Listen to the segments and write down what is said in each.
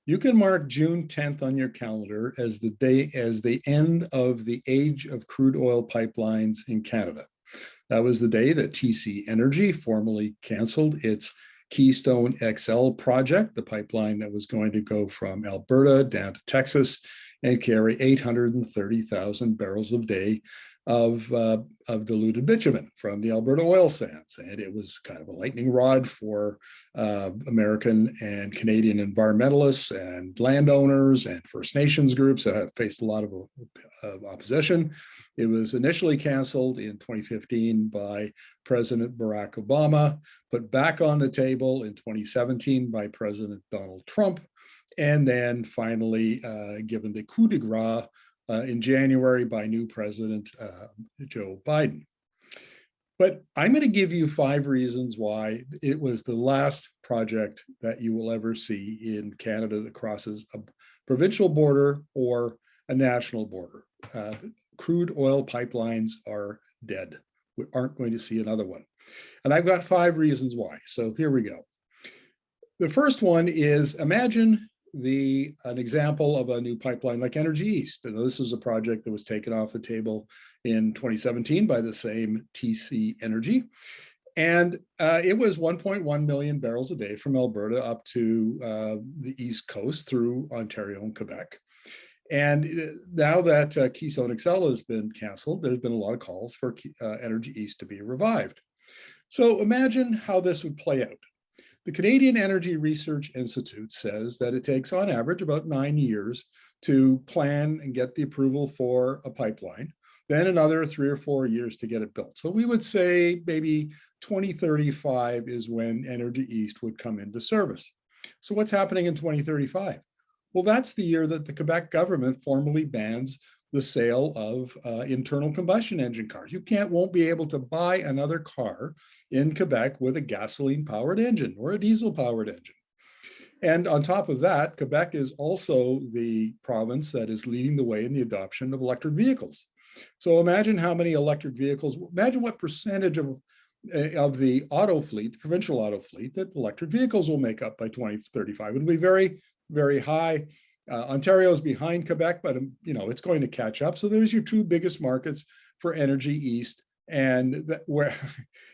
You can mark June 10th on your calendar as the end of the age of crude oil pipelines in Canada. That was the day that TC Energy formally canceled its Keystone XL project, the pipeline that was going to go from Alberta down to Texas and carry 830,000 barrels a day of diluted bitumen from the Alberta oil sands. And it was kind of a lightning rod for American and Canadian environmentalists and landowners and First Nations groups that have faced a lot of opposition. It was initially canceled in 2015 by President Barack Obama, put back on the table in 2017 by President Donald Trump, and then finally given the coup de grace in January by new President Joe Biden. But I'm going to give you 5 reasons why it was the last project that you will ever see in Canada that crosses a provincial border or a national border. Crude oil pipelines are dead. We aren't going to see another one. And I've got 5 reasons why. So here we go. The first one is, imagine an example of a new pipeline like Energy East. And this was a project that was taken off the table in 2017 by the same TC Energy. And it was 1.1 million barrels a day from Alberta up to the East Coast through Ontario and Quebec. And now that Keystone XL has been canceled, there's been a lot of calls for Energy East to be revived. So imagine how this would play out. The Canadian Energy Research Institute says that it takes on average about 9 years to plan and get the approval for a pipeline, then another 3 or 4 years to get it built. So we would say maybe 2035 is when Energy East would come into service. So what's happening in 2035? Well, that's the year that the Quebec government formally bans the sale of internal combustion engine cars. You won't be able to buy another car in Quebec with a gasoline-powered engine or a diesel-powered engine. And on top of that, Quebec is also the province that is leading the way in the adoption of electric vehicles. So imagine how many electric vehicles, imagine what percentage of the auto fleet, the provincial auto fleet, that electric vehicles will make up by 2035. It'll be very, very high. Ontario is behind Quebec, but it's going to catch up. So there's your 2 biggest markets for Energy East, and where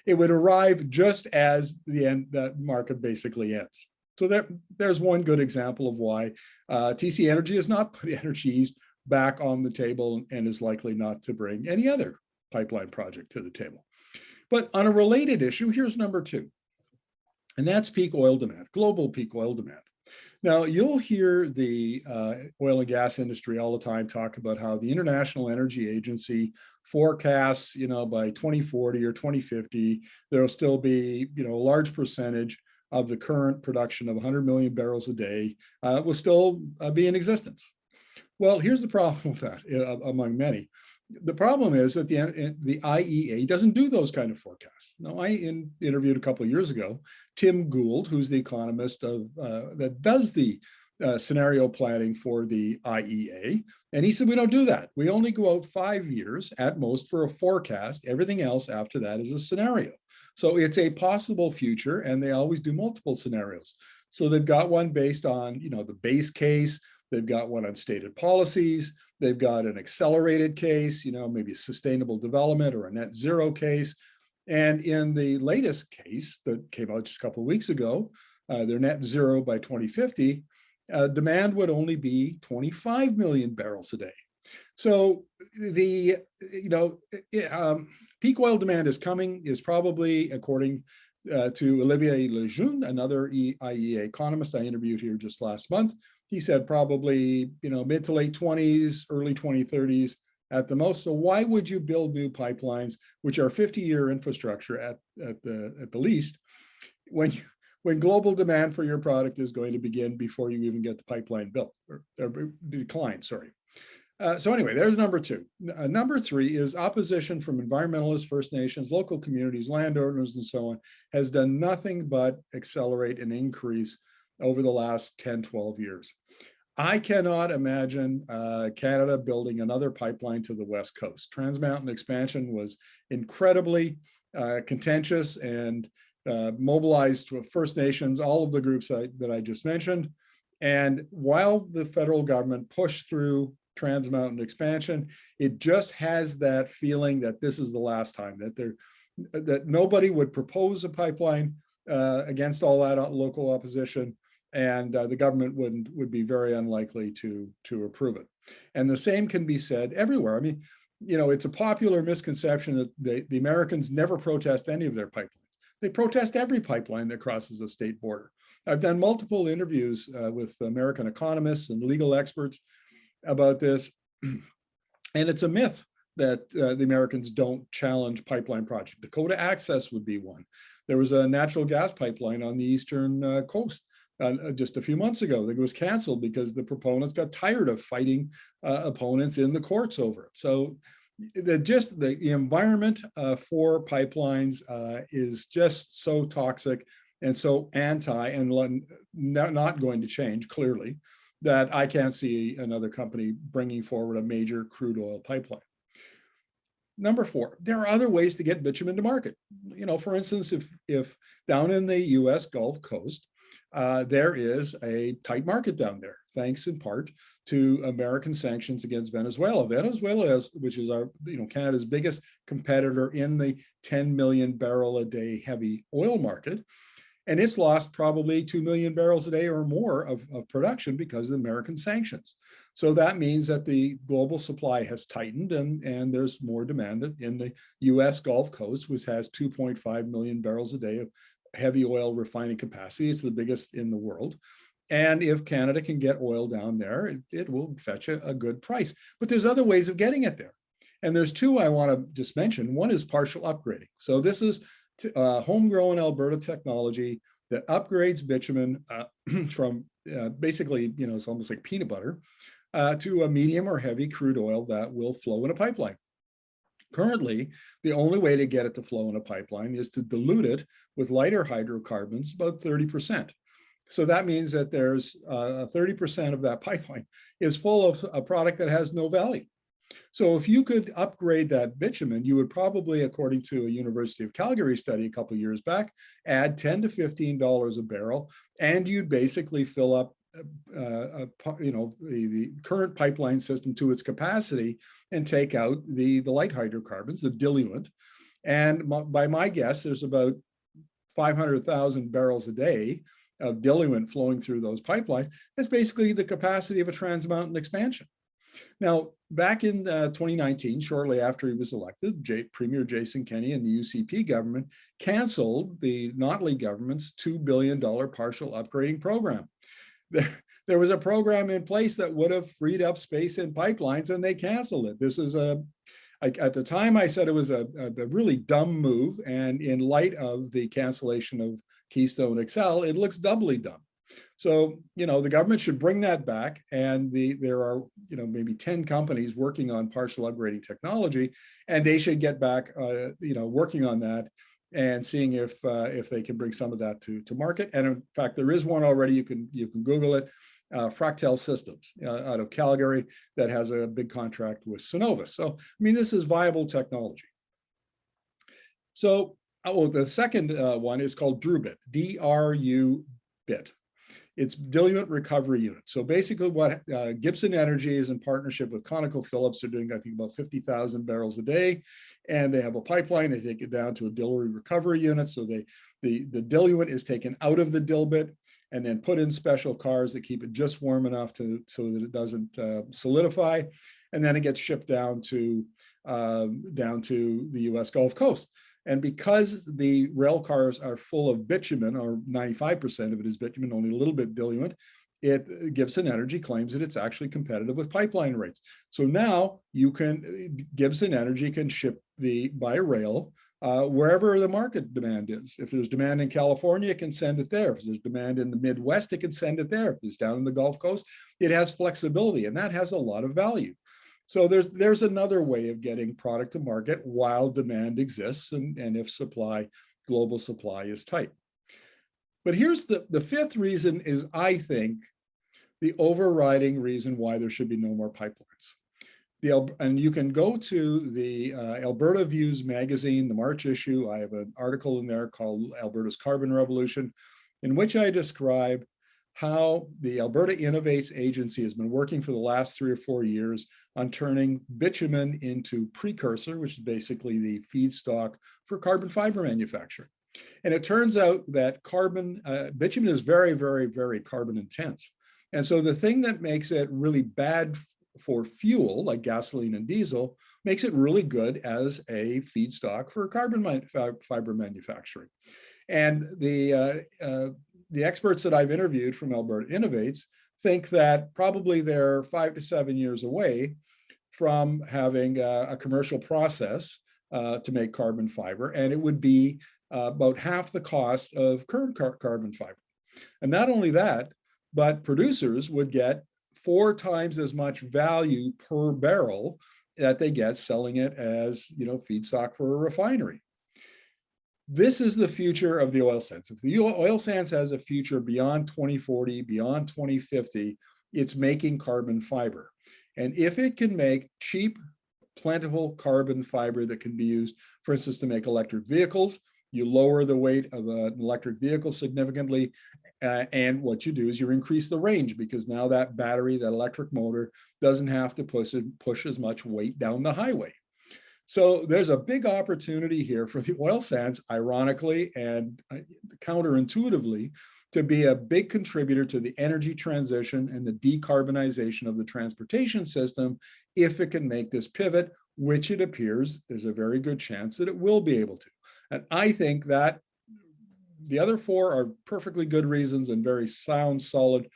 it would arrive just as that market basically ends. So there's one good example of why TC Energy has not put Energy East back on the table and is likely not to bring any other pipeline project to the table. But on a related issue, here's number 2, and that's peak oil demand, global peak oil demand. Now, you'll hear the oil and gas industry all the time talk about how the International Energy Agency forecasts, by 2040 or 2050, there'll still be, a large percentage of the current production of 100 million barrels a day will still be in existence. Well, here's the problem with that, among many. The problem is that the IEA doesn't do those kind of forecasts. Now, I interviewed a couple of years ago Tim Gould, who's the economist that does the scenario planning for the IEA, and he said, we don't do that. We only go out 5 years at most for a forecast. Everything else after that is a scenario. So it's a possible future, and they always do multiple scenarios. So they've got one based on, the base case. They've got one on stated policies. They've got an accelerated case, maybe sustainable development or a net zero case. And in the latest case that came out just a couple of weeks ago, their net zero by 2050, demand would only be 25 million barrels a day. So the peak oil demand is coming, is probably, according to Olivier Lejeune, another IEA economist I interviewed here just last month. He said probably, mid to late 20s, early 2030s at the most. So why would you build new pipelines, which are 50-year infrastructure at the least, when global demand for your product is going to begin before you even get the pipeline built or decline? Sorry. So anyway, there's number 2. Number 3 is opposition from environmentalists, First Nations, local communities, landowners, and so on, has done nothing but accelerate and increase over the last 10, 12 years. I cannot imagine Canada building another pipeline to the West Coast. Trans Mountain expansion was incredibly contentious and mobilized First Nations, all of the groups that I just mentioned. And while the federal government pushed through Trans Mountain expansion, it just has that feeling that this is the last time, that nobody would propose a pipeline against all that local opposition, and the government would be very unlikely to approve it. And the same can be said everywhere. I mean, it's a popular misconception that the Americans never protest any of their pipelines. They protest every pipeline that crosses a state border. I've done multiple interviews with American economists and legal experts about this, and it's a myth that the Americans don't challenge pipeline projects. Dakota Access would be one. There was a natural gas pipeline on the eastern coast just a few months ago that was canceled because the proponents got tired of fighting opponents in the courts over it. So the environment for pipelines is just so toxic and so anti and not going to change clearly, that I can't see another company bringing forward a major crude oil pipeline. Number 4, there are other ways to get bitumen to market. For instance, if down in the US Gulf Coast, there is a tight market down there, thanks in part to American sanctions against Venezuela. Venezuela, which is our, Canada's biggest competitor in the 10 million barrel a day heavy oil market. And it's lost probably 2 million barrels a day or more of production because of the American sanctions. So that means that the global supply has tightened, and there's more demand in the US Gulf Coast, which has 2.5 million barrels a day of heavy oil refining capacity. It's the biggest in the world. And if Canada can get oil down there, it will fetch a good price. But there's other ways of getting it there. And there's 2 I want to just mention. One is partial upgrading. So this is homegrown Alberta technology that upgrades bitumen from basically, it's almost like peanut butter, to a medium or heavy crude oil that will flow in a pipeline. Currently, the only way to get it to flow in a pipeline is to dilute it with lighter hydrocarbons, about 30%. So that means that there's 30% of that pipeline is full of a product that has no value. So if you could upgrade that bitumen, you would probably, according to a University of Calgary study a couple of years back, add $10 to $15 a barrel, and you'd basically fill up the current pipeline system to its capacity and take out the light hydrocarbons, the diluent. And by my guess, there's about 500,000 barrels a day of diluent flowing through those pipelines. That's basically the capacity of a Trans Mountain expansion. Now, back in 2019, shortly after he was elected, Premier Jason Kenney and the UCP government canceled the Notley government's $2 billion partial upgrading program. There was a program in place that would have freed up space in pipelines, and they canceled it. This is at the time I said it was a really dumb move, and in light of the cancellation of Keystone XL, it looks doubly dumb. So, the government should bring that back, and there are, maybe 10 companies working on partial upgrading technology, and they should get back, working on that and seeing if they can bring some of that to market. And in fact, there is one already. You can Google it, Fractal Systems out of Calgary, that has a big contract with Cenovus. So, this is viable technology. So, the second one is called DRUBIT, D-R-U-BIT. It's diluent recovery unit. So basically what Gibson Energy is in partnership with ConocoPhillips. They're doing, I think, about 50,000 barrels a day. And they have a pipeline. They take it down to a diluent recovery unit. So the diluent is taken out of the dilbit and then put in special cars that keep it just warm enough so that it doesn't solidify. And then it gets shipped down to the US Gulf Coast. And because the rail cars are full of bitumen, or 95% of it is bitumen, only a little bit diluent, Gibson Energy claims that it's actually competitive with pipeline rates. So now Gibson Energy can ship by rail wherever the market demand is. If there's demand in California, it can send it there. If there's demand in the Midwest, it can send it there. If it's down in the Gulf Coast, it has flexibility, and that has a lot of value. So there's another way of getting product to market while demand exists, and if global supply is tight. But here's the 5th reason is, I think, the overriding reason why there should be no more pipelines. And you can go to the Alberta Views magazine, the March issue. I have an article in there called Alberta's Carbon Revolution, in which I describe how the Alberta Innovates Agency has been working for the last 3 or 4 years on turning bitumen into precursor, which is basically the feedstock for carbon fiber manufacturing. And it turns out that bitumen is very, very, very carbon intense. And so the thing that makes it really bad for fuel, like gasoline and diesel, makes it really good as a feedstock for carbon fiber manufacturing. And the experts that I've interviewed from Alberta Innovates think that probably they're 5 to 7 years away from having a commercial process to make carbon fiber, and it would be about half the cost of current carbon fiber. And not only that, but producers would get 4 times as much value per barrel that they get selling it as, feedstock for a refinery. This is the future of the oil sands. If the oil sands has a future beyond 2040, beyond 2050, it's making carbon fiber. And if it can make cheap, plentiful carbon fiber that can be used, for instance, to make electric vehicles, you lower the weight of an electric vehicle significantly. And what you do is you increase the range, because now that battery, that electric motor, doesn't have to push as much weight down the highway. So there's a big opportunity here for the oil sands, ironically and counterintuitively, to be a big contributor to the energy transition and the decarbonization of the transportation system if it can make this pivot, which it appears there's a very good chance that it will be able to. And I think that the other 4 are perfectly good reasons and very sound, solid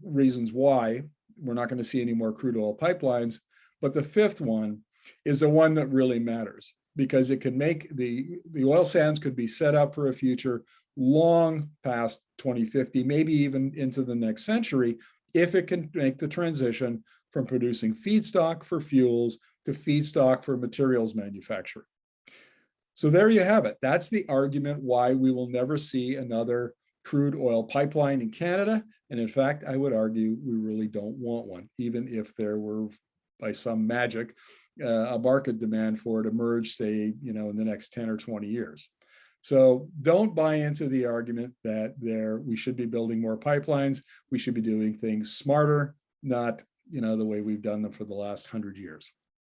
reasons why we're not going to see any more crude oil pipelines. But the 5th one is the one that really matters, because it can make the oil sands could be set up for a future long past 2050, maybe even into the next century, if it can make the transition from producing feedstock for fuels to feedstock for materials manufacturing. So there you have it. That's the argument why we will never see another crude oil pipeline in Canada. And in fact, I would argue we really don't want one, even if there were, by some magic, a market demand for it emerge, say, in the next 10 or 20 years. So don't buy into the argument that we should be building more pipelines. We should be doing things smarter, not the way we've done them for the last 100 years.